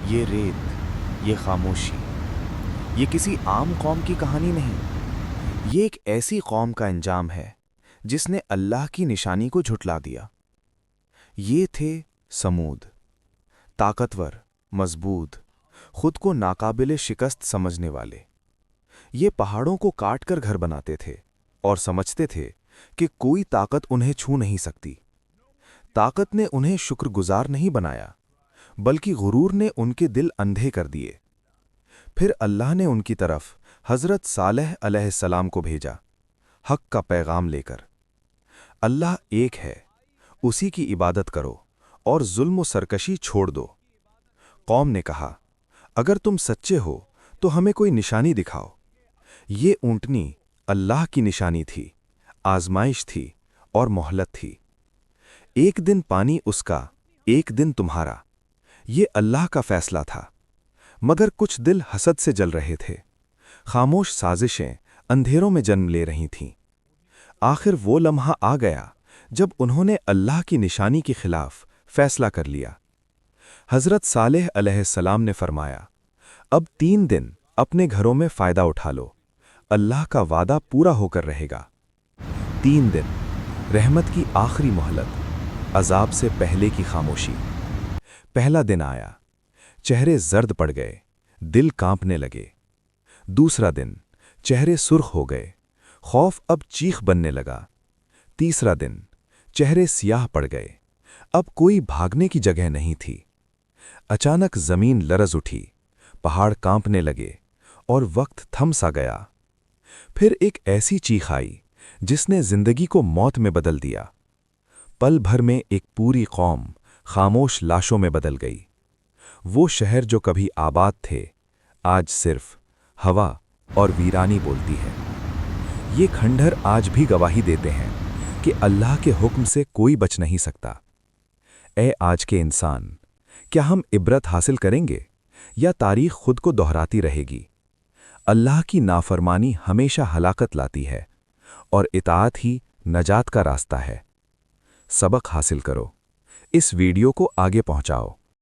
یہ ریت، یہ خاموشی، یہ کسی عام قوم کی کہانی نہیں، یہ ایک ایسی قوم کا انجام ہے جس نے اللہ کی نشانی کو جھٹلا دیا۔ یہ تھے سمود، طاقتور، مضبوط، خود کو ناقابل شکست سمجھنے والے۔ یہ پہاڑوں کو کاٹ کر گھر بناتے تھے اور سمجھتے تھے کہ کوئی طاقت انہیں چھو نہیں سکتی۔ طاقت نے انہیں شکر گزار نہیں بنایا، بلکہ غرور نے ان کے دل اندھے کر دیے۔ پھر اللہ نے ان کی طرف حضرت صالح علیہ السلام کو بھیجا، حق کا پیغام لے کر۔ اللہ ایک ہے، اسی کی عبادت کرو اور ظلم و سرکشی چھوڑ دو۔ قوم نے کہا، اگر تم سچے ہو تو ہمیں کوئی نشانی دکھاؤ۔ یہ اونٹنی اللہ کی نشانی تھی، آزمائش تھی اور مہلت تھی۔ ایک دن پانی اس کا، ایک دن تمہارا، یہ اللہ کا فیصلہ تھا۔ مگر کچھ دل حسد سے جل رہے تھے، خاموش سازشیں اندھیروں میں جنم لے رہی تھیں۔ آخر وہ لمحہ آ گیا جب انہوں نے اللہ کی نشانی کے خلاف فیصلہ کر لیا۔ حضرت صالح علیہ السلام نے فرمایا، اب 3 دن اپنے گھروں میں فائدہ اٹھا لو، اللہ کا وعدہ پورا ہو کر رہے گا۔ 3 دن، رحمت کی آخری مہلت، عذاب سے پہلے کی خاموشی۔ پہلا دن آیا، چہرے زرد پڑ گئے، دل کانپنے لگے۔ دوسرا دن، چہرے سرخ ہو گئے، خوف اب چیخ بننے لگا۔ تیسرا دن، چہرے سیاہ پڑ گئے، اب کوئی بھاگنے کی جگہ نہیں تھی۔ اچانک زمین لرز اٹھی، پہاڑ کانپنے لگے اور وقت تھم سا گیا۔ پھر ایک ایسی چیخ آئی جس نے زندگی کو موت میں بدل دیا۔ پل بھر میں ایک پوری قوم خاموش لاشوں میں بدل گئی۔ وہ شہر جو کبھی آباد تھے، آج صرف ہوا اور ویرانی بولتی ہے۔ یہ کھنڈر آج بھی گواہی دیتے ہیں کہ اللہ کے حکم سے کوئی بچ نہیں سکتا۔ اے آج کے انسان، کیا ہم عبرت حاصل کریں گے یا تاریخ خود کو دہراتی رہے گی؟ اللہ کی نافرمانی ہمیشہ ہلاکت لاتی ہے اور اطاعت ہی نجات کا راستہ ہے۔ سبق حاصل کرو، اس ویڈیو کو آگے پہنچاؤ۔